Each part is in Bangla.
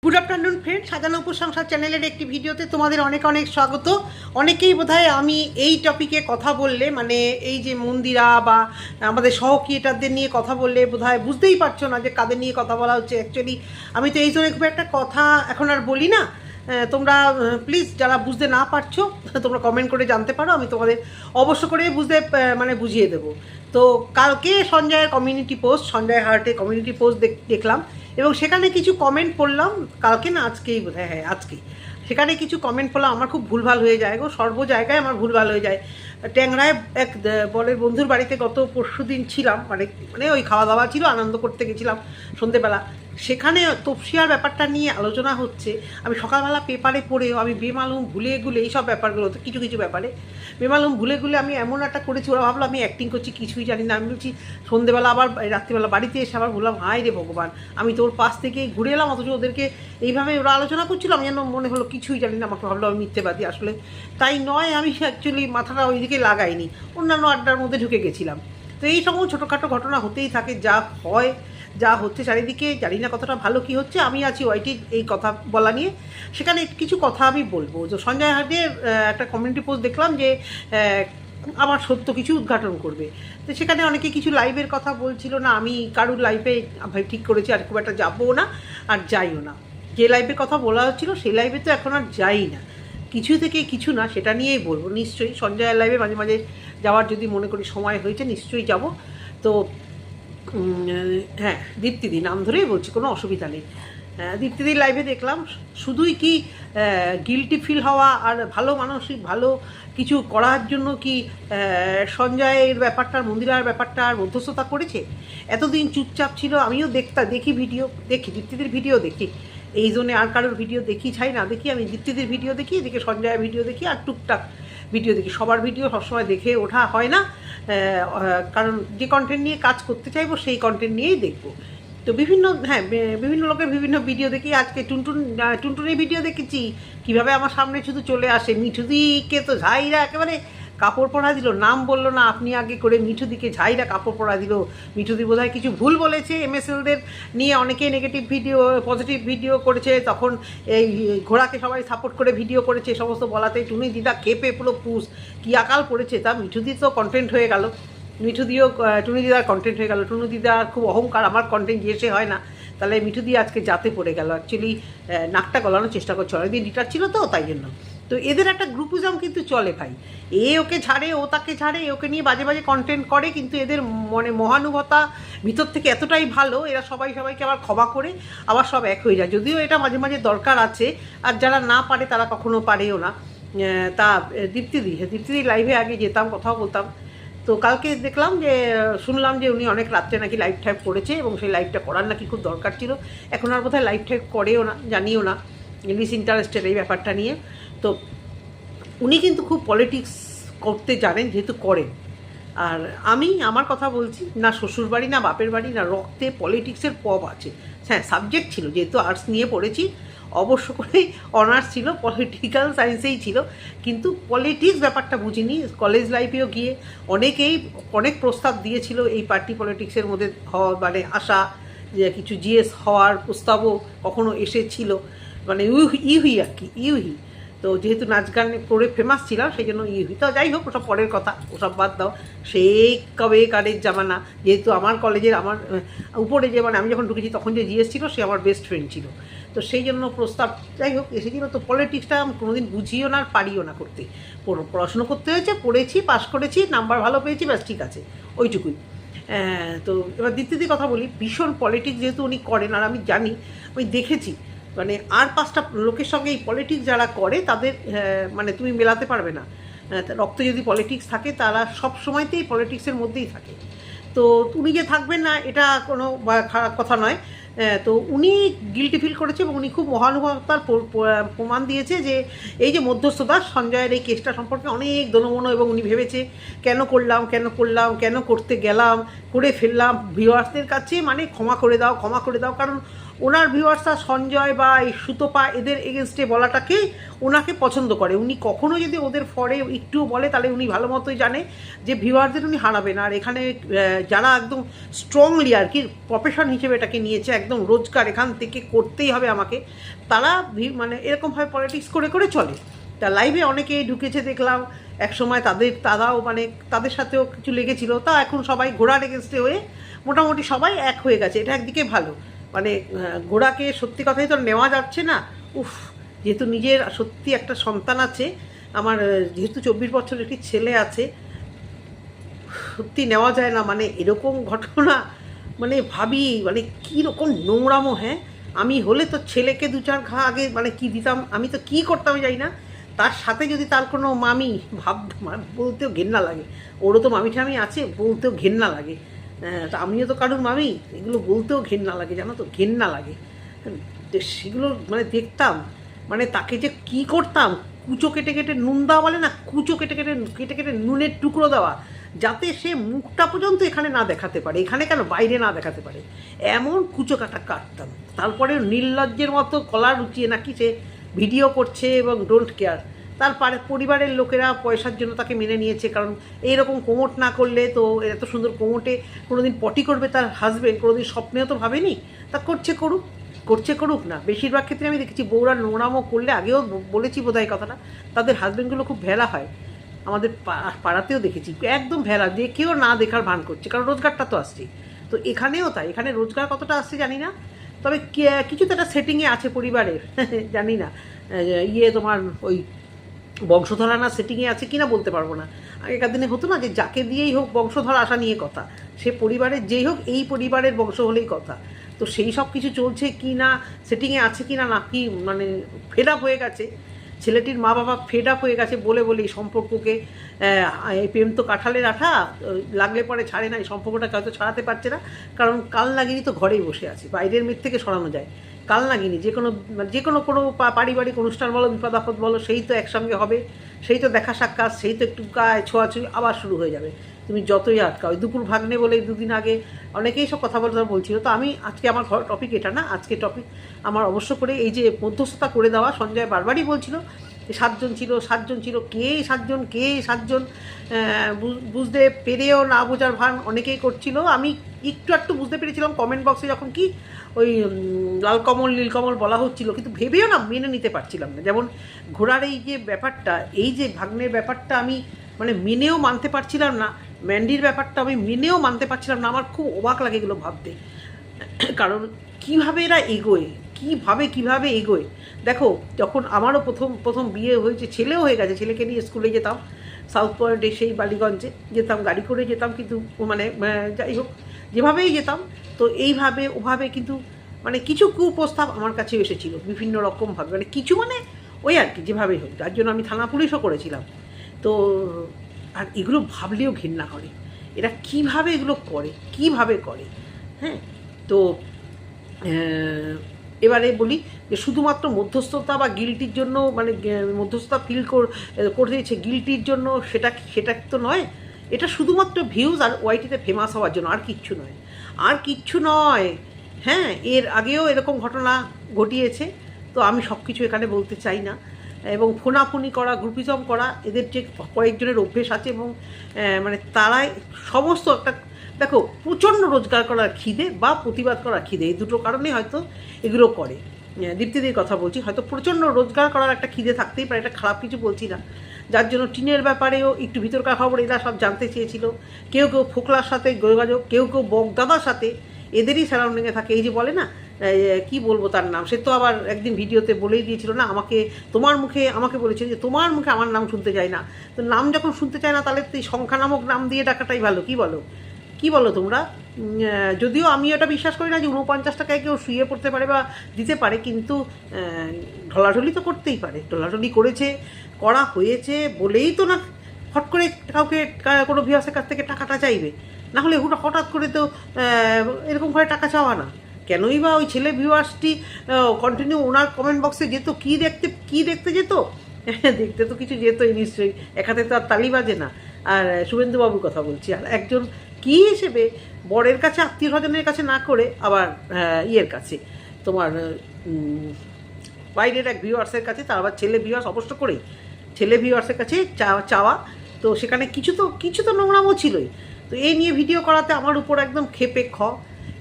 গুড আফটারনুন ফ্রেন্ড, সাজানো উপসংসার চ্যানেলের একটি ভিডিওতে তোমাদের অনেক অনেক স্বাগত। অনেকেই বোধহয় আমি এই টপিকে কথা বললে, মানে এই যে মন্দিরা বা আমাদের সহ ক্রিয়েটারদের নিয়ে কথা বললে বোধহয় বুঝতেই পারছো না যে কাদের নিয়ে কথা বলা হচ্ছে। অ্যাকচুয়ালি আমি তো এই জন্য খুব একটা কথা এখন আর বলি না। তোমরা প্লিজ যারা বুঝতে না পারছো তোমরা কমেন্ট করে জানতে পারো, আমি তোমাদের অবশ্য করে বুঝতে মানে বুঝিয়ে দেবো। তো কালকে সঞ্জয়ের কমিউনিটি পোস্ট, সঞ্জয় হার্টের কমিউনিটি পোস্ট দেখলাম এবং সেখানে কিছু কমেন্ট পড়লাম। কালকে না, আজকেই বোধহয়, হ্যাঁ আজকেই। সেখানে কিছু কমেন্ট পড়লাম, আমার খুব ভুলভাল হয়ে যায় গো, সর্ব জায়গায় আমার ভুলভাল হয়ে যায়। ট্যাংরায় এক বলের বন্ধুর বাড়িতে গত পরশু দিন ছিলাম, মানে মানে ওই খাওয়া দাওয়া ছিল, আনন্দ করতে গেছিলাম সন্ধেবেলা। সেখানে তপসিয়ার ব্যাপারটা নিয়ে আলোচনা হচ্ছে। আমি সকালবেলা পেপারে পড়েও আমি বেমালুম ভুলে গুলে এইসব ব্যাপারগুলো, তো কিছু কিছু ব্যাপারে বেমালুম ভুলে গুলে আমি এমন একটা করেছি, ওরা ভাবলো আমি অ্যাক্টিং করছি, কিছুই জানি না। আমি বলছি সন্ধেবেলা, আবার রাত্রিবেলা বাড়িতে এসে আবার বললাম হায় রে ভগবান, আমি তোর পাশ থেকে ঘুরে এলাম, অথচ ওদেরকে এইভাবে ওরা আলোচনা করছিল, আমি যেন মনে হলো কিছুই জানি না। আমাকে ভাবলো আমি মিথ্যেবাদী, আসলে তাই নয়। আমি অ্যাকচুয়ালি মাথাটা ওইদিকে লাগাইনি, অন্যান্য আড্ডার মধ্যে ঢুকে গেছিলাম। তো এই সময় ছোটোখাটো ঘটনা হতেই থাকে, যা হয় যা হচ্ছে চারিদিকে, জানি না কতটা ভালো কি হচ্ছে। আমি আছি ওয়াইটির এই কথা বলা নিয়ে, সেখানে কিছু কথা আমি বলবো। যে সঞ্জয় হাটের একটা কমিউনিটি পোস্ট দেখলাম যে আবার সত্য কিছু উদ্ঘাটন করবে। তো সেখানে অনেকে কিছু লাইভের কথা বলছিল না, আমি কারুর লাইভে ঠিক করেছি আর খুব একটা যাবো না আর যাইও না। যে লাইভের কথা বলা হচ্ছিলো সেই লাইভে তো এখন আর যাই না, কিছু থেকে কিছু না, সেটা নিয়েই বলবো। নিশ্চয়ই সঞ্জয়ের লাইভে মাঝে মাঝে যাওয়ার যদি মনে করি সময় হয়েছে নিশ্চয়ই যাব। তো হ্যাঁ, দীপ্তিদি নাম ধরেই বলছি, কোনো অসুবিধা নেই। দীপ্তিদির লাইভে দেখলাম শুধুই কি গিল্টি ফিল হওয়া আর ভালো মানসিক ভালো কিছু করার জন্য কি সঞ্জয়ের ব্যাপারটার, মন্দিরার ব্যাপারটা আর মধ্যস্থতা করেছে। এতদিন চুপচাপ ছিল, আমিও দেখি ভিডিও দেখি, দীপ্তিদির ভিডিও দেখি। এই জন্যে আর কারোর ভিডিও দেখি ছাই না দেখি, আমি দীপ্তিদির ভিডিও দেখি, এদিকে সঞ্জয়ের ভিডিও দেখি, আর টুকটাক ভিডিও দেখি। সবার ভিডিও সবসময় দেখে ওঠা হয় না, কারণ যে কন্টেন্ট নিয়ে কাজ করতে চাইবো সেই কন্টেন্ট নিয়েই দেখবো। তো বিভিন্ন লোকের বিভিন্ন ভিডিও দেখি। আজকে টুনটুনের ভিডিও দেখেছি, কিভাবে আমার সামনে শুধু চলে আসে। মিঠুদিকে তো ঝাইরা একেবারে কাপড় পরা দিল, নাম বললো না আপনি আগে করে, মিঠুদিকে ঝাইরা কাপড় পরা দিল। মিঠুদি বোধহয় কিছু ভুল বলেছে, এমএসএলদের নিয়ে অনেকেই নেগেটিভ ভিডিও পজিটিভ ভিডিও করেছে, তখন এই ঘোড়াকে সবাই সাপোর্ট করে ভিডিও করেছে। সমস্ত বলাতে টুনি দিদা খেপে পুরো পুষ কী আকাল পড়েছে। তা মিঠুদি তো কন্টেন্ট হয়ে গেল, মিঠুদিও টুনি দিদার কন্টেন্ট হয়ে গেল। টুনি দিদার খুব অহংকার, আমার কন্টেন্ট গিয়েছে হয় না, তাহলে মিঠুদি আজকে যাতে পড়ে গেল। অ্যাকচুয়ালি নাকটা গলানোর চেষ্টা করছে, অনেকদিন রিটার ছিল তো তাই জন্য। তো এদের একটা গ্রুপিজম কিন্তু চলে ভাই, এ ওকে ছাড়ে, ও তাকে ছাড়ে, ওকে নিয়ে বাজে বাজে কন্টেন্ট করে, কিন্তু এদের মনে মহানুভতা ভিতর থেকে এতটাই ভালো, এরা সবাইকে আবার ক্ষমা করে আবার সব এক হয়ে যায়। যদিও এটা মাঝে মাঝে দরকার আছে, আর যারা না পারে তারা কখনো পারেও না। তা দীপ্তিদি লাইভে আগে যেতাম, কথাও বলতাম। তো কালকে দেখলাম যে, শুনলাম যে উনি অনেক রাত্রে নাকি লাইভ টাইপ করেছে এবং সেই লাইভটা করার নাকি খুব দরকার ছিল। এখন আর বোধহয় লাইভ টাইপ করেও না, জানিও না, লিস ইন্টারেস্টেড এই ব্যাপারটা নিয়ে। তো উনি কিন্তু খুব পলিটিক্স করতে জানেন, যেহেতু করেন। আর আমি আমার কথা বলছি, না শ্বশুরবাড়ি না বাপের বাড়ি না রক্তে পলিটিক্সের পপ আছে। হ্যাঁ, সাবজেক্ট ছিল, যেহেতু আর্টস নিয়ে পড়েছি, অবশ্য করেই অনার্স ছিল, পলিটিক্যাল সায়েন্সেই ছিল, কিন্তু পলিটিক্স ব্যাপারটা বুঝিনি। কলেজ লাইফেও গিয়ে অনেক প্রস্তাব দিয়েছিল এই পার্টি পলিটিক্সের মধ্যে হওয়া, মানে আসা, যে কিছু জিএস হওয়ার প্রস্তাবও কখনো এসেছিল, মানে ইউহি আর কি, ইউহি। তো যেহেতু নাচ গান করে ফেমাস ছিলাম সেই জন্য ইউহি। তো যাই হোক, ওসব পরের কথা, ওসব বাদ দাও। সেই কবে কারের জামানা, যেহেতু আমার কলেজের আমার উপরে যে, মানে আমি যখন ঢুকেছি তখন যে জিএস ছিল সে আমার বেস্ট ফ্রেন্ড ছিল, তো সেই জন্য প্রস্তাব যাই হোক এসেছিল। তো পলিটিক্সটা আমি কোনোদিন বুঝিও না আর পারিও না করতে। পড়াশুনো করতে হয়েছে, পড়েছি, পাস করেছি, নাম্বার ভালো পেয়েছি, ব্যাস ঠিক আছে, ওইটুকুই। তো এবার দ্বিতীয় কথা বলি, ভীষণ পলিটিক্স যেহেতু উনি করেন, আর আমি জানি, আমি দেখেছি, মানে আর পাঁচটা লোকের সঙ্গে এই পলিটিক্স যারা করে তাদের মানে তুমি মেলাতে পারবে না। রক্তে যদি পলিটিক্স থাকে তারা সব সময়তেই পলিটিক্সের মধ্যেই থাকে। তো উনি যে থাকবেন না এটা কোনো খারাপ কথা নয়। তো উনি গিল্টি ফিল করেছে এবং উনি খুব মহানুভবতার প্রমাণ দিয়েছে যে এই যে মধ্যস্থতা সঞ্জয়ের এই কেসটা সম্পর্কে অনেক দনমনো, এবং উনি ভেবেছে কেন করলাম, কেন করতে গেলাম, করে ফেললাম, ভিউয়ার্সদের কাছে মানে ক্ষমা করে দাও, কারণ ওনার ভিউয়ার্সরা সঞ্জয় বা এই সুতপা এদের এগেনস্টে বলাটাকেই ওনাকে পছন্দ করে। উনি কখনো যদি ওদের ফরে একটু বলে তাহলে উনি ভালো মতোই জানে যে ভিউয়ারদের উনি হারাবেন। আর এখানে যারা একদম স্ট্রংলি আর কি প্রফেশন হিসেবে এটাকে নিয়েছে, একদম রোজগার এখান থেকে করতেই হবে আমাকে, তারা মানে এরকমভাবে পলিটিক্স করে করে চলে। তা লাইভে অনেকেই ঢুকেছে দেখলাম, একসময় তারাও মানে তাদের সাথেও কিছু লেগেছিল, তা এখন সবাই ঘোড়ার এগেনস্টে হয়ে মোটামুটি সবাই এক হয়ে গেছে। এটা একদিকে ভালো, মানে ঘোড়াকে সত্যি কথাই তো নেওয়া যাচ্ছে না। উফ, যেহেতু নিজের সত্যি একটা সন্তান আছে আমার, যেহেতু 24 বছর একটি ছেলে আছে, সত্যি নেওয়া যায় না। মানে এরকম ঘটনা মানে ভাবি মানে কীরকম নোংরামো। হ্যাঁ, আমি হলে তো ছেলেকে 2-4 ঘা আগে মানে কি দিতাম, আমি তো কী করতাম যাই না। তার সাথে যদি তার কোনো মামি বলতেও ঘেন্না লাগে, ওরও তো মামি ঠামি আছে, বলতেও ঘেন্না লাগে। তা আমিও তো কারুর মামি, এগুলো বলতেও ঘেন্না লাগে, জানো তো, ঘেন্না লাগে। সেগুলো মানে দেখতাম, মানে তাকে যে কি করতাম, কুচো কেটে কেটে নুন দেওয়া বলে না, কুচো কেটে কেটে কেটে কেটে নুনের টুকরো দেওয়া, যাতে সে মুখটা পর্যন্ত এখানে না দেখাতে পারে, এখানে কেন বাইরে না দেখাতে পারে, এমন কুচো কাটা কাটতাম। তারপরে নির্লজ্জের মতো কলার উঁচিয়ে নাকি সে ভিডিও করছে এবং ডোন্ট কেয়ার। তার পরিবারের লোকেরা পয়সার জন্য তাকে মেনে নিয়েছে, কারণ এইরকম কোমট না করলে তো, এত সুন্দর কোমটে কোনোদিন পটি করবে তার হাজবেন্ড কোনোদিন স্বপ্নেও তো ভাবেনি। তা করছে করুক না। বেশিরভাগ ক্ষেত্রে আমি দেখেছি বউরা নোংরামো করলে, আগেও বলেছি বোধহয় কথাটা, তাদের হাজবেন্ডগুলো খুব ভেলা হয়। আমাদের পাড়াতেও দেখেছি একদম ভেলা, যে কেউ না দেখার ভান করছে, কারণ রোজগারটা তো আসছে। তো এখানেও তাই, এখানে রোজগার কতটা আসছে জানি না, তবে কিছু তো একটা সেটিংয়ে আছে পরিবারের জানি না, তোমার ওই বংশধরা না সেটিংয়ে আছে কিনা বলতে পারবো না। আগেকার দিনে হতো না যে যাকে দিয়েই হোক বংশধর আসা নিয়ে কথা, সে পরিবারের যেই হোক, এই পরিবারের বংশ হলেই কথা। তো সেই সব কিছু চলছে কি না, সেটিংয়ে আছে কি না, নাকি মানে ফেড আপ হয়ে গেছে ছেলেটির মা বাবা, ফেড আপ হয়ে গেছে বলে এই সম্পর্ককে, এই প্রেম তো কাঁঠালের আঠা, লাগলে পরে ছাড়ে না, এই সম্পর্কটাকে হয়তো ছাড়াতে পারছে না, কারণ কাল নাগিনী তো ঘরেই বসে আছে, বাইরের মেয়ের থেকে সরানো যায়। কাল নাগিনী যে কোনো পারিবারিক অনুষ্ঠান বলো, বিপদ আপদ বলো, সেই তো একসঙ্গে হবে, সেই তো দেখা সাক্ষাৎ, সেই তো একটু গায়ে ছোঁয়াছুঁই আবার শুরু হয়ে যাবে। তুমি যতই আটকাও, ওই দুপুর ভাগ্নে বলে 2 দিন আগে অনেকেই সব কথা বলছিল। তো আমি আজকে আমার টপিক এটা না, আজকে টপিক আমার অবশ্য করে এই যে মধ্যস্থতা করে দেওয়া, সঞ্জয় বারবারই বলছিল 7 জন ছিল, কে 7 জন বুঝতে পেরেও না বোঝার ভান অনেকেই করছিল। আমি একটু বুঝতে পেরেছিলাম কমেন্ট বক্সে, যখন কি ওই লালকমল নীলকমল বলা হচ্ছিল, কিন্তু ভেবেও না মেনে নিতে পারছিলাম না। যেমন ঘোড়ার এই যে ব্যাপারটা, এই যে ভাগ্নের ব্যাপারটা আমি মানে মেনেও মানতে পারছিলাম না, ম্যান্ডির ব্যাপারটা আমি মেনেও মানতে পারছিলাম না। আমার খুব অবাক লাগে এগুলো ভাবতে, কারণ কীভাবে এরা এগোয়, কীভাবে এগোয়। দেখো, যখন আমারও প্রথম বিয়ে হয়েছে, ছেলেও হয়ে গেছে, ছেলেকে নিয়ে স্কুলে যেতাম, সাউথ পয়েন্টে সেই বালিগঞ্জে যেতাম, গাড়ি করে যেতাম, কিন্তু মানে যাই হোক যেভাবেই যেতাম, তো এইভাবে ওভাবে কিন্তু মানে কিছু কুপ্রস্তাব আমার কাছেও এসেছিল বিভিন্ন রকমভাবে, মানে কিছু মানে ওই আর কি যেভাবেই হোক, যার জন্য আমি থানা পুলিশও করেছিলাম। তো আর এগুলো ভাবলেও ঘৃণা করে, এরা কীভাবে এগুলো করে। হ্যাঁ, তো এবারে বলি যে শুধুমাত্র মধ্যস্থতা বা গিল্টির জন্য, মানে মধ্যস্থতা ফিল করেছে গিল্টির জন্য, সেটা তো নয়। এটা শুধুমাত্র ভিউজ আর ওয়াইটিতে ফেমাস হওয়ার জন্য, আর কিচ্ছু নয়। হ্যাঁ, এর আগেও এরকম ঘটনা ঘটিয়েছে, তো আমি সব কিছু এখানে বলতে চাই না। এবং ফোনাফুনি করা, গ্রুপিজম করা, এদের যে কয়েকজনের অভ্যেস আছে, এবং মানে তারাই সমস্ত একটা, দেখো, প্রচণ্ড রোজগার করার খিদে বা প্রতিবাদ করার খিদে, এই দুটো কারণেই হয়তো এগুলো করে। দীপ্তিদির কথা বলছি, হয়তো প্রচণ্ড রোজগার করার একটা খিদে থাকতেই পারে, এটা খারাপ কিছু বলছি না, যার জন্য টিনের ব্যাপারেও একটু ভিতরকার খবর এরা সব জানতে চেয়েছিল। কেউ ফোকলার সাথে যোগাযোগ, কেউ বগদাদার সাথে, এদেরই সারাউন্ডিংয়ে থাকে। এই যে বলে না, কি বলবো তার নাম, সে তো আবার একদিন ভিডিওতে বলেই দিয়েছিল না, আমাকে বলেছিল যে তোমার মুখে আমার নাম শুনতে চায় না। তো নাম যখন শুনতে চায় না, তাহলে তুই সংখ্যা নামক নাম দিয়ে ডাকাটাই ভালো। কি বলো তোমরা? যদিও আমি এটা বিশ্বাস করি না যে 49 টাকায় কেউ শুয়ে পড়তে পারে বা দিতে পারে, কিন্তু ঢলাঢলি তো করতেই পারে, ঢলাঢলি করা হয়েছে বলেই তো না হট করে কাউকে কোনো ভিউয়ার্সের কাছ থেকে টাকাটা চাইবে, না হলে হঠাৎ করে তো এরকম করে টাকা চাওয়া না। কেনই বা ওই ছেলে ভিউয়ার্সটি কন্টিনিউ ওনার কমেন্ট বক্সে যেত, কি দেখতে যেত? দেখতে তো কিছু যেতই নিশ্চয়ই, এক হাতে তো আর তালি বাজে না। আর শুভেন্দুবাবুর কথা বলছি, আর একজন কি হিসেবে বরের কাছে, আত্মীয় স্বজনের কাছে না করে আবার ইয়ের কাছে, তোমার বাইরের এক ভিউয়ার্সের কাছে, তার আবার ছেলে ভিউয়ার্স অবশ্য করে ছেলে ভিউয়ার্সের কাছে চাওয়া, তো সেখানে কিছু তো নোংরামও ছিলই। তো এই নিয়ে ভিডিও করাতে আমার উপর একদম খেপে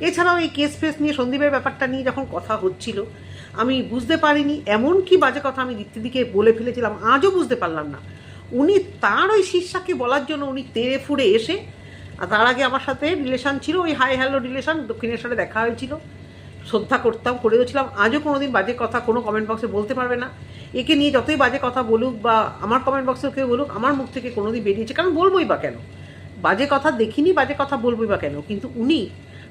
এছাড়াও এই কেস ফেস নিয়ে সন্দীপের ব্যাপারটা নিয়ে যখন কথা হচ্ছিল আমি বুঝতে পারিনি এমন কি বাজে কথা আমি দীপ্তিদিকে বলে ফেলেছিলাম, আজও বুঝতে পারলাম না। উনি তার ওই শিষ্যাকে বলার জন্য উনি তেড়ে ফুড়ে এসে, আর তার আগে আমার সাথে রিলেশান ছিল, ওই হাই হ্যালো রিলেশান, দক্ষিণেশ্বরে দেখা হয়েছিল, শ্রদ্ধা করতাম, করেও ছিলাম। আজও কোনো দিন বাজে কথা কোনো কমেন্ট বক্সে বলতে পারবে না। একে নিয়ে যতই বাজে কথা বলুক বা আমার কমেন্ট বক্সেও কেউ বলুক, আমার মুখ থেকে কোনো দিন বেরিয়েছে, কারণ বলবোই বা কেন, বাজে কথা দেখিনি, বাজে কথা বলবোই বা কেন। কিন্তু উনি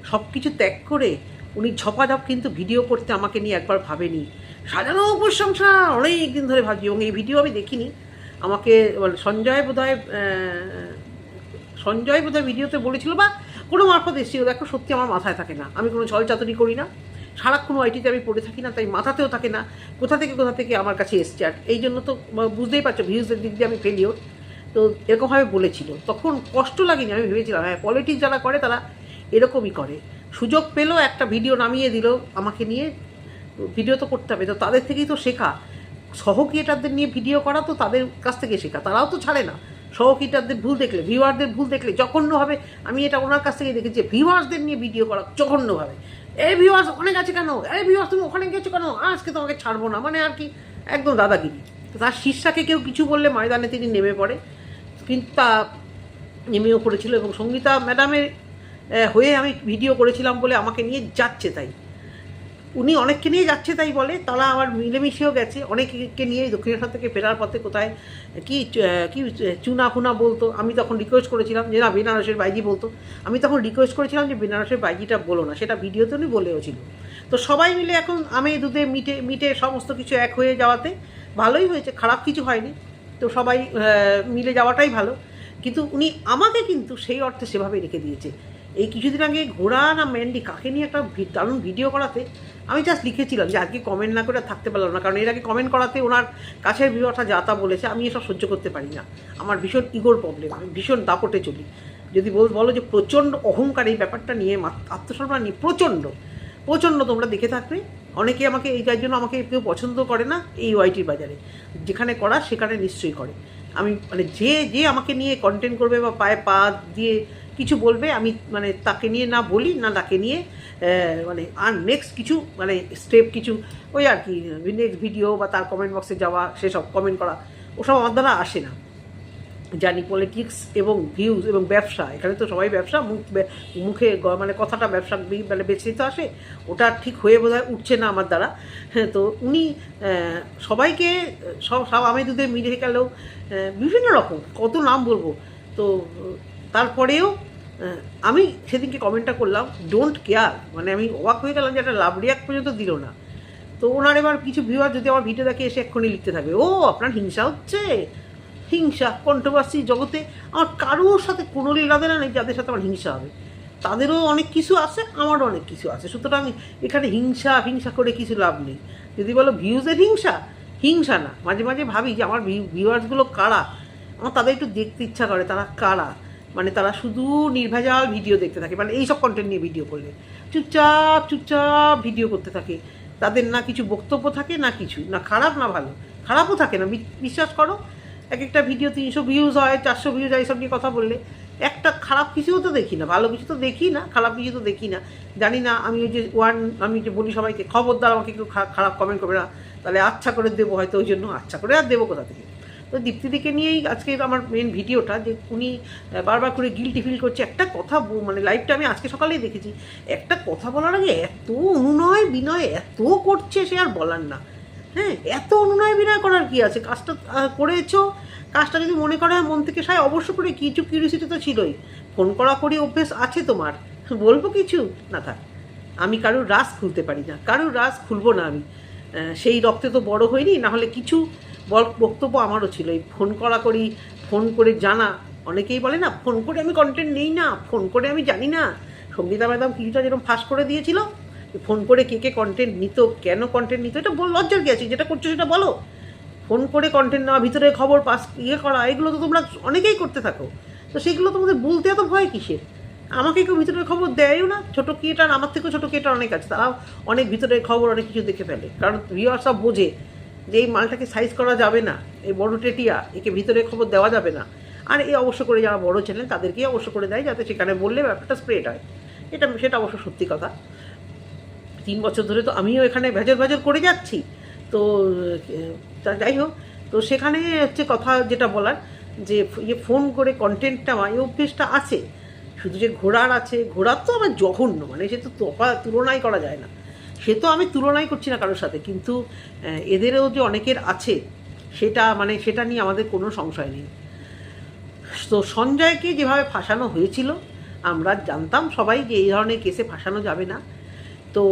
সব কিছু ত্যাগ করে উনি ঝপাঝপ কিন্তু ভিডিও করতে আমাকে নিয়ে একবার ভাবেনি, সাজানো প্রশংসা অনেক দিন ধরে ভাবছি। এবং এই ভিডিও আমি দেখিনি, আমাকে সঞ্জয় বোধহয় ভিডিওতে বলেছিল বা কোনো মারফত এসেছিল। দেখো সত্যি আমার মাথায় থাকে না, আমি কোনো ছলচাতুরি করি না, সারাক্ষণ আইটিতে আমি পড়ে থাকি না, তাই মাথাতেও থাকে না কোথা থেকে আমার কাছে এসছে। আর এই জন্য তো বুঝতেই পারছো ভিউজের দিক দিয়ে আমি ফেলিওর। তো এরকমভাবে বলেছিল, তখন কষ্ট লাগেনি, আমি ভেবেছিলাম হ্যাঁ পলিটিক্স যারা করে তারা এরকমই করে। সুযোগ পেলো, একটা ভিডিও নামিয়ে দিল আমাকে নিয়ে, ভিডিও তো করতে হবে, তো তাদের থেকেই তো শেখা। সহক্রিয়েটারদের নিয়ে ভিডিও করা তো তাদের কাছ থেকে শেখা, তারাও তো ছাড়ে না। সহক্রিয়েটারদের ভুল দেখলে, ভিউয়ারদের ভুল দেখলে জঘন্যভাবে, আমি এটা ওনার কাছ থেকে দেখেছি, ভিউয়ার্সদের নিয়ে ভিডিও করা জঘন্যভাবে। এই ভিউয়ার্স ওখানে গেছে কেন, এই ভিউয়ার্স তুমি ওখানে গেছো কেন, আজকে তোমাকে ছাড়বো না, মানে আর কি একদম দাদাগিরি। তার শিষ্যাকে কেউ কিছু বললে ময়দানে তিনি নেমে পড়ে, কিন্তু তা নেমেও পড়েছিল। এবং সঙ্গীতা ম্যাডামের হয়ে আমি ভিডিও করেছিলাম বলে আমাকে নিয়ে যাচ্ছে তাই, উনি অনেককে নিয়ে যাচ্ছে তাই বলে, তারা আবার মিলেমিশেও গেছে অনেককে নিয়ে। দক্ষিণেশ্বর থেকে ফেরার পথে কোথায় কি চুনা ফুনা বলতো, আমি তখন রিকোয়েস্ট করেছিলাম যে না বেনারসের বাইজি বলতো, আমি তখন রিকোয়েস্ট করেছিলাম যে বেনারসের বাইজিটা বলো না, সেটা ভিডিওতে উনি বলেও ছিল। তো সবাই মিলে এখন আমি দুধে মিটে সমস্ত কিছু এক হয়ে যাওয়াতে ভালোই হয়েছে, খারাপ কিছু হয়নি। তো সবাই মিলে যাওয়াটাই ভালো। কিন্তু উনি আমাকে কিন্তু সেই অর্থে সেভাবেই রেখে দিয়েছে। এই কিছুদিন আগে ঘোড়া না ম্যান্ডি কাকে নিয়ে একটা দারুণ ভিডিও করাতে আমি জাস্ট লিখেছিলাম যে আজকে কমেন্ট না করে থাকতে পারলাম না, কারণ এর আগে কমেন্ট করাতে ওনার কাছের ভিডিওটা যা তা বলেছে, আমি এসব সহ্য করতে পারি না। আমার ভীষণ ইগোর প্রবলেম, আমি ভীষণ দাপটে চলি। যদি বলো যে প্রচণ্ড অহংকার এই ব্যাপারটা নিয়ে, আত্মসম্মান নিয়ে প্রচণ্ড তোমরা দেখে থাকবে। অনেকে আমাকে এই যার জন্য আমাকে কেউ পছন্দ করে না এই ওয়াইটির বাজারে, যেখানে করা সেখানে নিশ্চয়ই করে। আমি মানে যে আমাকে নিয়ে কন্টেন্ট করবে বা পায়ে পা দিয়ে কিছু বলবে, আমি মানে তাকে নিয়ে না বলি না, তাকে নিয়ে মানে আর নেক্সট কিছু মানে স্টেপ কিছু ওই আর কি নেক্সট ভিডিও বা তার কমেন্ট বক্সে যাওয়া, সেসব কমেন্ট করা ওসব আমার দ্বারা আসে না। জানি পলিটিক্স এবং ভিউজ এবং ব্যবসা, এখানে তো সবাই ব্যবসা, মুখে মানে কথাটা ব্যবসা মানে বেছে তো আসে, ওটা ঠিক হয়ে বোধহয় উঠছে না আমার দ্বারা। হ্যাঁ, তো উনি সবাইকে সব আমি দুধে মিলে গেলেও বিভিন্ন রকম কত নাম বলবো। তো তারপরেও আমি সেদিনকে কমেন্টটা করলাম ডোন্ট কেয়ার, মানে আমি অবাক হয়ে গেলাম যে একটা লাভ রিয়াক্ট পর্যন্ত দিল না। তো ওনার এবার কিছু ভিউয়ার যদি আমার ভিডিও দেখে এসে এক্ষুনি লিখতে থাকবে, ও আপনার হিংসা হচ্ছে, হিংসা কন্ট্রোভার্সি জগতে আমার কারোর সাথে কোনো লীলাদেনা নেই যাদের সাথে আমার হিংসা হবে। তাদেরও অনেক কিছু আছে, আমারও অনেক কিছু আছে, সুতরাং এখানে হিংসা করে কিছু লাভ নেই। যদি বলো ভিউজের হিংসা না, মাঝে মাঝে ভাবি যে আমার ভিউয়ার্সগুলো কারা, আমার তাদের একটু দেখতে ইচ্ছা করে তারা কারা। মানে তারা শুধু নির্ভেজাল ভিডিও দেখতে থাকে, মানে এইসব কন্টেন্ট নিয়ে ভিডিও করলে চুপচাপ ভিডিও করতে থাকে, তাদের না কিছু বক্তব্য থাকে না কিছু, না খারাপ না ভালো, খারাপও থাকে না। বিশ্বাস করো এক একটা ভিডিও 300 ভিউজ হয়, 400 ভিউজ হয়, এইসব নিয়ে কথা বললে একটা খারাপ কিছুও তো দেখি না, ভালো কিছু তো দেখি না, খারাপ কিছু তো দেখি না। জানি না আমি ওই যে আমি যে বলি সবাইকে খবরদার আমাকে কেউ খারাপ কমেন্ট করবে না, তাহলে আচ্ছা করে দেবো, হয়তো ওই জন্য আচ্ছা করে আর দেবো কোথা থেকে। তো দীপ্তিদিকে নিয়েই আজকে আমার মেন ভিডিওটা, যে উনি বারবার করে গিল্টি ফিল করছে। একটা কথা মানে লাইভটা আমি আজকে সকালেই দেখেছি, একটা কথা বলার আগে এত অনুনয় বিনয় এত করছে সে আর বলার না। হ্যাঁ, এত অনুনয় বিনয় করার কি আছে, কাজটা করেছো, কাজটা যদি মনে করা হয় মন থেকে সায় অবশ্য করে, কিছু কিউরিওসিটি তো ছিলই, ফোন করি অভ্যেস আছে তোমার, বলবো কিছু না থাক। আমি কারোর রাজ খুলতে পারি না, কারোর রাজ খুলবো না আমি, সেই রক্তে তো বড় হয়নি। না হলে কিছু বক্তব্য আমারও ছিল, এই ফোন করে জানা, অনেকেই বলে না ফোন করে আমি কন্টেন্ট নেই না, ফোন করে আমি জানি না। সঙ্গীতা ম্যাডাম কিছুটা যেরকম ফাঁস করে দিয়েছিল, ফোন করে কে কন্টেন্ট নিত, কেন কন্টেন্ট নিত, এটা লজ্জার কি আছে, যেটা করছো সেটা বলো। ফোন করে কন্টেন্ট নেওয়া, ভিতরে খবর করা, এগুলো তো তোমরা অনেকেই করতে থাকো, তো সেগুলো তোমাদের বলতে এত ভয় কিসের? আমাকে কেউ ভিতরের খবর দেয়ও না। ছোটো ক্রিয়েটার, আমার থেকেও ছোটো ক্রিয়েটার অনেক আছে, তারাও অনেক ভিতরের খবর অনেক কিছু দেখে ফেলে, কারণ ভিউয়ার সব বোঝে যে এই মালটাকে সাইজ করা যাবে না, এই বড় টেটিয়া, একে ভিতরের খবর দেওয়া যাবে না। আর এই অবশ্য করে যারা বড় চ্যানেল তাদেরকেই অবশ্য করে দেয়, যাতে সেখানে বললে ব্যাপারটা স্প্রেড হয়। সেটা অবশ্য সত্যি কথা। 3 বছর ধরে তো আমিও এখানে ভেজর করে যাচ্ছি। তো যাই হোক, তো সেখানে হচ্ছে কথা যেটা বলার, যে ফোন করে কন্টেন্ট নেওয়া এই অভ্যেসটা আছে। শুধু যে ঘোড়ার আছে, ঘোড়ার তো আমার জঘন্য, মানে সে তো তুলনাই করা যায় না, সে তো আমি তুলনাই করছি না কারোর সাথে, কিন্তু এদেরও যে অনেকের আছে সেটা নিয়ে আমাদের কোনো সংশয় নেই। তো সঞ্জয়কে যেভাবে ফাঁসানো হয়েছিল, আমরা জানতাম সবাই যে এই ধরনের কেসে ফাঁসানো যাবে না। তো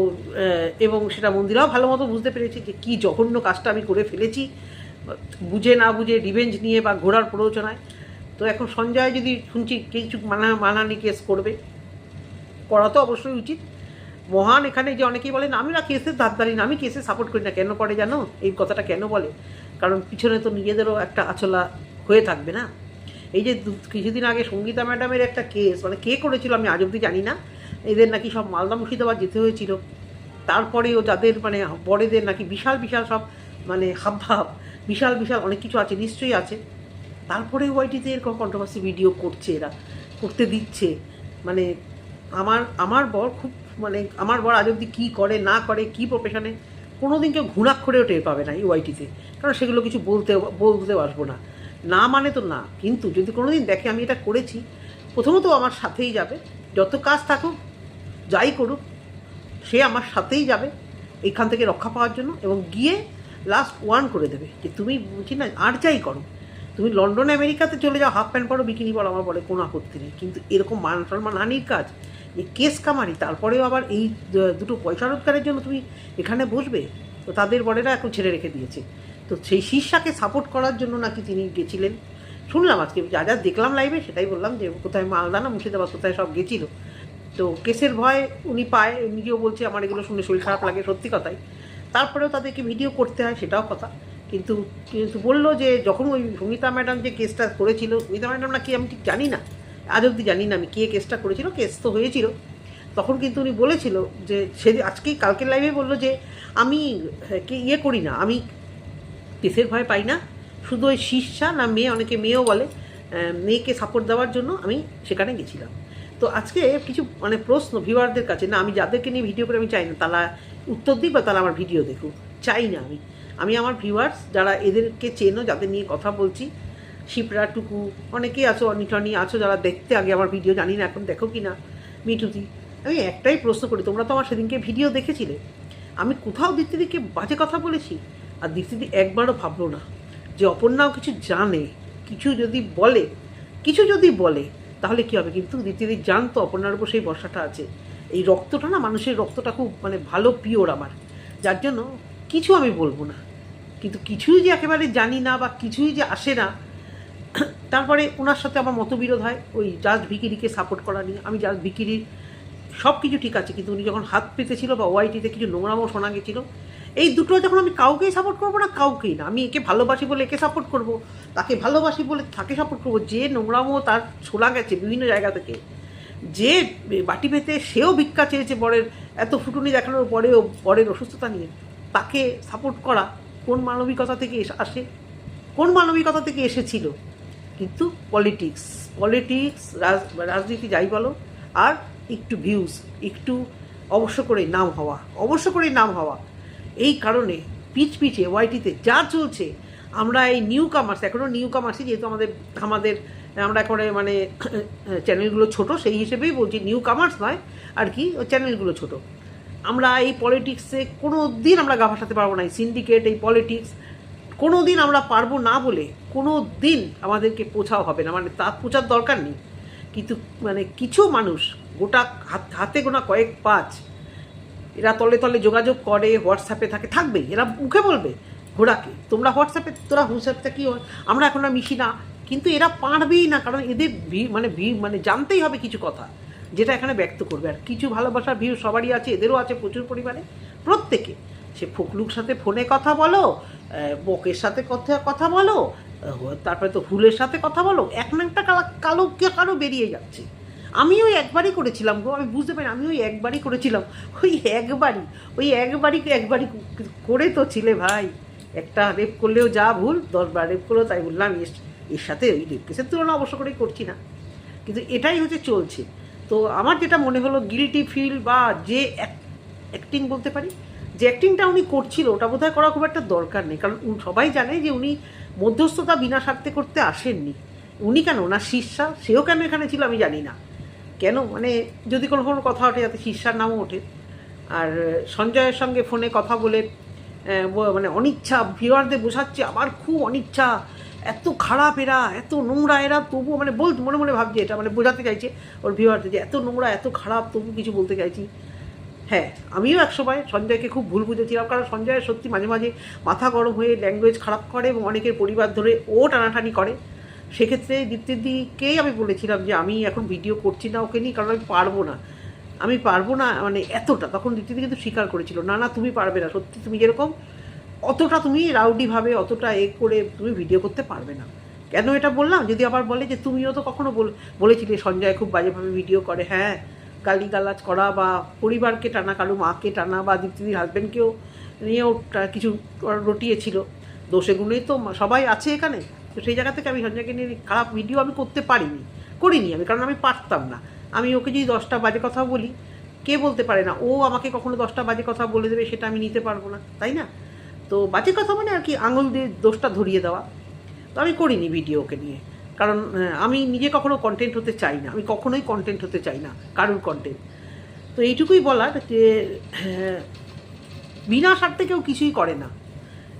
এবং সেটা মন্দিরাও ভালো মতো বুঝতে পেরেছি যে কী জঘন্য কাজটা আমি করে ফেলেছি, বুঝে না বুঝে রিভেঞ্জ নিয়ে বা ঘোড়ার প্ররোচনায়। তো এখন সঞ্জয় যদি শুনছি কিছু মানানি কেস করা তো অবশ্যই উচিত। মহান এখানে যে অনেকেই বলেন আমি না কেসের ধারধারি না, আমি কেসে সাপোর্ট করি না, কেন করে জানো এই কথাটা কেন বলে? কারণ পিছনে তো নিজেদেরও একটা আচলা হয়ে থাকবে না। এই যে কিছুদিন আগে সঙ্গীতা ম্যাডামের একটা কেস, মানে কে করেছিল আমি আজ অবধি জানি না, এদের নাকি সব মালদা মুর্শিদাবাদ যেতে হয়েছিল, তারপরেও যাদের মানে বড়েদের নাকি বিশাল বিশাল সব মানে হাবভাব, বিশাল বিশাল অনেক কিছু আছে, নিশ্চয়ই আছে, তারপরে ওয়াইটিতে এরকম কন্ট্রোভার্সি ভিডিও করছে, এরা করতে দিচ্ছে। মানে আমার বর খুব, মানে আমার বর আজ অবধি কী করে না করে, কী প্রফেশনে, কোনো দিন কেউ ঘুণাক্ষরেও টের পাবে না এই ওয়াইটিতে, কারণ সেগুলো কিছু বলতেও আসবো না, না মানে তো না। কিন্তু যদি কোনো দিন দেখে আমি এটা করেছি, প্রথমত আমার সাথেই যাবে, যত কাজ থাকুক যাই করুক সে আমার সাথেই যাবে এইখান থেকে রক্ষা পাওয়ার জন্য, এবং গিয়ে লাস্ট ওয়ান করে দেবে যে তুমি বুঝি না আর যাই করো, তুমি লন্ডন আমেরিকাতে চলে যাও, হাফ প্যান্ট পরো, বিকিনি পরো, আমার বলে কোনো আপত্তি নেই, কিন্তু এরকম মান সম্মান হানির কাজ, এই কেস কামারি, তারপরেও আবার এই দুটো পয়সা রোজগারের জন্য তুমি এখানে বসবে, তো তাদের বড়েরা এখন ছেড়ে রেখে দিয়েছে। তো সেই শীর্ষাকে সাপোর্ট করার জন্য নাকি তিনি গেছিলেন, শুনলাম আজকে যা যা দেখলাম লাইভে, সেটাই বললাম যে কোথায় মালদা না মুর্শিদাবাদ কোথায় সব গেছিলো। তো কেসের ভয় উনি পায়, নিজেও বলছে আমার এগুলো শুনে শরীর খারাপ লাগে, সত্যি কথাই। তারপরেও তাদেরকে ভিডিও করতে হয়, সেটাও কথা। কিন্তু বললো যে যখন ওই সঙ্গীতা ম্যাডাম যে কেসটা করেছিল, সঙ্গীতা ম্যাডাম না কি আমি ঠিক জানি না, আজ অবধি জানি না আমি কে কেসটা করেছিল, কেস তো হয়েছিল, তখন কিন্তু উনি বলেছিল যে আজকেই কালকের লাইভে বললো যে আমি করি না, আমি কেসের ভয় পাই না, শুধু ওই শীর্ষা না মেয়ে, অনেকে মেয়েও বলে, মেয়েকে সাপোর্ট দেওয়ার জন্য আমি সেখানে গেছিলাম। তো আজকে কিছু মানে প্রশ্ন ভিউয়ারদের কাছে, না আমি যাদেরকে নিয়ে ভিডিও করে আমি চাই না তারা উত্তর দিক বা তারা আমার ভিডিও দেখুক, চাই না আমি আমার ভিউয়ার্স যারা এদেরকে চেনো, যাদের নিয়ে কথা বলছি, শিপ্রা, টুকু, অনেকেই আছো, অনিটনি আছো যারা দেখতে আগে আমার ভিডিও, জানি না এখন দেখো কি না, মিঠুদি, আমি একটাই প্রশ্ন করি, তোমরা তো আমার সেদিনকে ভিডিও দেখেছিলে, আমি কোথাও দীপ্তিদিকে বাজে কথা বলেছি? আর দীপ্তিদি একবারও ভাবলো না যে অপর্ণাও কিছু জানে, কিছু যদি বলে তাহলে কী হবে, কিন্তু দীপ্তিদি জানতো অপর্ণার উপর সেই ভরসাটা আছে, এই রক্তটা না, মানুষের রক্তটা খুব মানে ভালো পিওর আমার, যার জন্য কিছু আমি বলবো না। কিন্তু কিছুই যে একেবারে জানি না বা কিছুই যে আসে না, তারপরে ওনার সাথে আমার মতবিরোধ হয় ওই জাস্ট ভিকিরিকে সাপোর্ট করা নিয়ে। আমি জাস্ট ভিকিরির সব কিছু ঠিক আছে, কিন্তু উনি যখন হাত পেতেছিল বা ওয়াইটিতে কিছু নোংরামও শোনা গেছিলো, এই দুটো যখন আমি কাউকেই সাপোর্ট করবো না, কাউকেই না, আমি একে ভালোবাসি বলে একে সাপোর্ট করব, তাকে ভালোবাসি বলে তাকে সাপোর্ট করবো, যে নোংরামও তার শোনা গেছে বিভিন্ন জায়গা থেকে, যে বাটি পেতে সেও ভিক্ষা চেয়েছে বরের, এত ফুটুনি দেখানোর পরেও বরের অসুস্থতা নিয়ে, তাকে সাপোর্ট করা কোন মানবিকতা থেকে আসে, কোন মানবিকতা থেকে এসেছিল? কিন্তু পলিটিক্স, রাজনীতি যাই বলো, আর একটু ভিউজ, একটু অবশ্য করেই নাম হওয়া, এই কারণে পিছে ওয়াইটিতে যা চলছে, আমরা এই নিউ কামার্স, এখনও নিউ কামার্সই, যেহেতু আমাদের আমরা এখন মানে চ্যানেলগুলো ছোট, সেই হিসেবেই বলছি, নিউ কামার্স নয় আর কি, ওই চ্যানেলগুলো ছোট, আমরা এই পলিটিক্সে কোনো দিন আমরা গা ভাসাতে পারবো না, এই সিন্ডিকেট, এই পলিটিক্স কোনো দিন আমরা পারবো না বলে কোনো দিন আমাদেরকে পোছাও হবে না, মানে তা পোছার দরকার নেই। কিন্তু মানে কিছু মানুষ গোটা হাতে গোনা কয়েক পাঁচ, এরা তলে তলে যোগাযোগ করে, হোয়াটসঅ্যাপে থাকবেই, এরা মুখে বলবে ঘোড়াকে তোরা হোয়াটসঅ্যাপটা কী হয়, আমরা এখন আর মিশি না, কিন্তু এরা পারবেই না, কারণ এদের মানে জানতেই হবে কিছু কথা যেটা এখানে ব্যক্ত করবে। আর কিছু ভালোবাসার ভিউ সবারই আছে, এদেরও আছে প্রচুর পরিমাণে, প্রত্যেকে, সে ফকলুর সাথে ফোনে কথা বলো, বকের সাথে কথা বলো, তারপরে তো হুলের সাথে কথা বলো, এক নামটা কালো কারো বেরিয়ে যাচ্ছে। আমি ওই একবারই করেছিলাম গো, আমি বুঝতে পারি, আমি ওই একবারই করেছিলাম, ওই একবারই করে তো ছিলে ভাই। একটা রেপ করলেও যা ভুল, 10বার রেপ করলেও তাই বললাম। এর সাথে ওই রেপ কেসের তুলনা অবশ্য করেই করছি না, কিন্তু এটাই হচ্ছে চলছে। তো আমার যেটা মনে হলো গিল্টি ফিল বা যে অ্যাক্টিং বলতে পারি, যে অ্যাক্টিংটা উনি করছিল ওটা বোধহয় করা খুব একটা দরকার নেই, কারণ সবাই জানে যে উনি মধ্যস্থতা বিনা স্বার্থে করতে আসেননি। উনি কেন, ওনার শিষ্যা, সেও কেন এখানে ছিল আমি জানি না। কেন মানে যদি কোনো কোনো কথা ওঠে যাতে শিষ্যার নামও ওঠে। আর সঞ্জয়ের সঙ্গে ফোনে কথা বলে মানে অনিচ্ছা ভিউয়ারদের বোঝাচ্ছে আমার খুব অনিচ্ছা, এত খারাপ এরা, এত নোংরা এরা, তবুও মানে মনে মনে ভাবছি এটা মানে বোঝাতে চাইছে ওর ভিউয়ারদের যে এত নোংরা এত খারাপ, তবু কিছু বলতে চাইছি। হ্যাঁ, আমিও একসময় সঞ্জয়কে খুব ভুল বুঝেছিলাম, কারণ সঞ্জয়ের সত্যি মাঝে মাঝে মাথা গরম হয়ে ল্যাঙ্গুয়েজ খারাপ করে এবং অনেকের পরিবার ধরে ও টানাটানি করে। সেক্ষেত্রে দীপ্তিদিকেই আমি বলেছিলাম যে আমি এখন ভিডিও করছি না ওকে নিয়ে, কারণ আমি পারবো না মানে এতটা। তখন দীপ্তিদি কিন্তু স্বীকার করেছিল, না না তুমি পারবে না, সত্যি তুমি যেরকম অতটা তুমি রাউডিভাবে অতটা করে তুমি ভিডিও করতে পারবে না। কেন এটা বললাম, যদি আবার বলে যে তুমিও তো কখনো বলেছিলে সঞ্জয় খুব বাজেভাবে ভিডিও করে। হ্যাঁ, গালিগালাজ করা বা পরিবারকে টানা, কারো মাকে টানা বা দীপ্তিদির হাজব্যান্ডকেও নিয়েও কিছু রটিয়েছিল। দোষে গুণেই তো সবাই আছে এখানে। তো সেই জায়গা থেকে আমি সঞ্জয়কে নিয়ে খারাপ ভিডিও আমি করিনি আমি, কারণ আমি পারতাম না। আমি ওকে যদি 10টা বাজে কথা বলি, কে বলতে পারে না ও আমাকে কখনো 10টা বাজে কথা বলে দেবে, সেটা আমি নিতে পারবো না, তাই না? তো বাজে কথা মানে আর কি আঙুল দিয়ে দোষটা ধরিয়ে দেওয়া। তো আমি করিনি ভিডিও ওকে নিয়ে, কারণ আমি নিজে কখনো কন্টেন্ট হতে চাই না, আমি কখনোই কন্টেন্ট হতে চাই না কারুর কন্টেন্ট। তো এইটুকুই বলার যে বিনা স্বার্থে কেউ কিছুই করে না,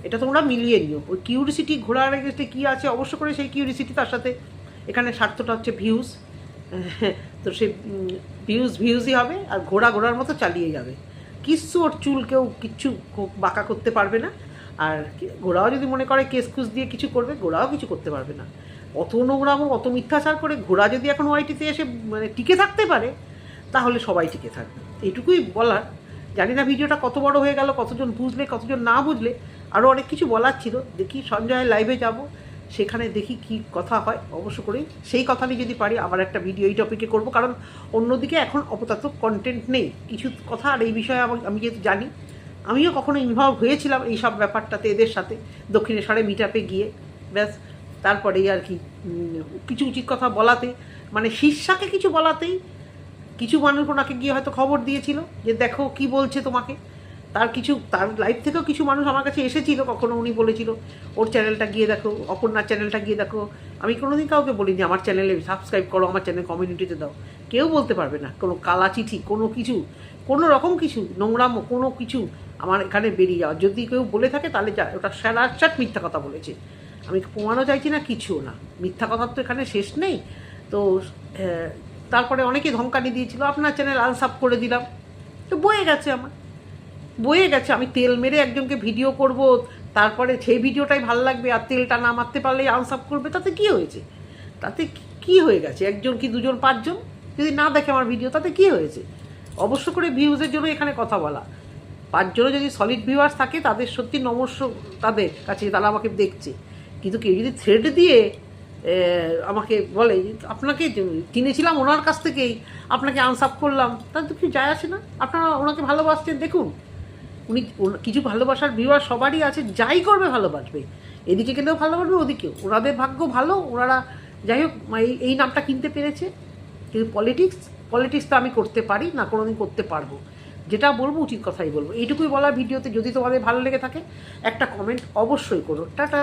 এটা তোমরা মিলিয়ে নিও। ওই কিউরিসিটি ঘোরার এগেস্টে কী আছে, অবশ্য করে সেই কিউরিসিটি, তার সাথে এখানে স্বার্থটা হচ্ছে ভিউজ। তো সে ভিউজই হবে, আর ঘোড়ার মতো চালিয়ে যাবে। কিচ্ছু ওর চুল কেউ কিচ্ছু বাঁকা করতে পারবে না। আর ঘোড়াও যদি মনে করে কেস খুস দিয়ে কিছু করবে, ঘোড়াও কিছু করতে পারবে না। অত নোংরামো অত মিথ্যাচার করে ঘোড়া যদি এখন ওয়াইটিতে এসে মানে টিকে থাকতে পারে, তাহলে সবাই টিকে থাকবে। এইটুকুই বলার। জানি না ভিডিওটা কত বড় হয়ে গেল, কতজন বুঝলে কতজন না বুঝলে। আরও অনেক কিছু বলার ছিল, দেখি সঞ্জয় লাইভে যাব, সেখানে দেখি কি কথা হয়। অবশ্য করেই সেই কথা নিয়ে যদি পারি আবার একটা ভিডিও এই টপিকে করব, কারণ অন্যদিকে এখন আপাতত কন্টেন্ট নেই কিছু কথা। আর এই বিষয়ে আমি যেহেতু জানি, আমিও কখনো ইনভলভ হয়েছিলাম এই সব ব্যাপারটাতে এদের সাথে, দক্ষিণেশ্বরে মিট আপে গিয়ে, ব্যাস তারপরেই আর কি কিছু উচিত কথা বলাতে, মানে শিষ্যাকে কিছু বলাতেই কিছু মানুষ ওনাকে গিয়ে হয়তো খবর দিয়েছিল যে দেখো কি বলছে তোমাকে। তার লাইফ থেকেও কিছু মানুষ আমার কাছে এসেছিল, কখনো উনি বলেছিল ওর চ্যানেলটা গিয়ে দেখো, অপর্ণার চ্যানেলটা গিয়ে দেখো। আমি কোনোদিন কাউকে বলিনি আমার চ্যানেলে সাবস্ক্রাইব করো, আমার চ্যানেল কমিউনিটিতে দাও। কেউ বলতে পারবে না কোনো কালা চিঠি, কোনো কিছু, কোনো রকম কিছু নোংরামো কোনো কিছু আমার এখানে বেরিয়ে যাওয়া। যদি কেউ বলে থাকে তাহলে ওটা স্যাট মিথ্যা কথা বলেছে। আমি প্রমাণও চাইছি না, কিছুও না। মিথ্যা কথার তো এখানে শেষ নেই। তো তারপরে অনেকে ধমকানি দিয়েছিল, আপনার চ্যানেল আনসাব করে দিলাম। তো বয়ে গেছে। আমি তেল মেরে একজনকে ভিডিও করব, তারপরে সেই ভিডিওটাই ভালো লাগবে, আর তেলটা না মারতে পারলেই আনসাব করবে, তাতে কি হয়েছে? তাতে কি হয়ে গেছে? একজন কি দুজন 5জন যদি না দেখে আমার ভিডিও, তাতে কি হয়েছে? অবশ্য করে ভিউজের জন্য এখানে কথা বলা। 5জনও যদি সলিড ভিউয়ার্স থাকে, তাদের সত্যি নমস্য তাদের কাছে, তারা আমাকে দেখছে। কিন্তু কেউ যদি থ্রেড দিয়ে আমাকে বলে আপনাকে কিনেছিলাম ওনার কাছ থেকেই, আপনাকে আনসাব করলাম, তার তো কিছু যায় আসে না। আপনারা ওনাকে ভালোবাসছেন, দেখুন উনি কিছু ভালোবাসার ভিউয়ার সবারই আছে, যাই করবে ভালোবাসবে, এদিকে গেলেও ভালোবাসবে, ওদিকেও। ওনাদের ভাগ্য ভালো, ওনারা যাই হোক এই নামটা কিনতে পেরেছে। কিন্তু পলিটিক্স তো আমি করতে পারি না, কোনোদিন করতে পারবো। যেটা বলবো উচিত কথাই বলবো। এইটুকুই বলা ভিডিওতে। যদি তোমাদের ভালো লেগে থাকে একটা কমেন্ট অবশ্যই করো। টাটা।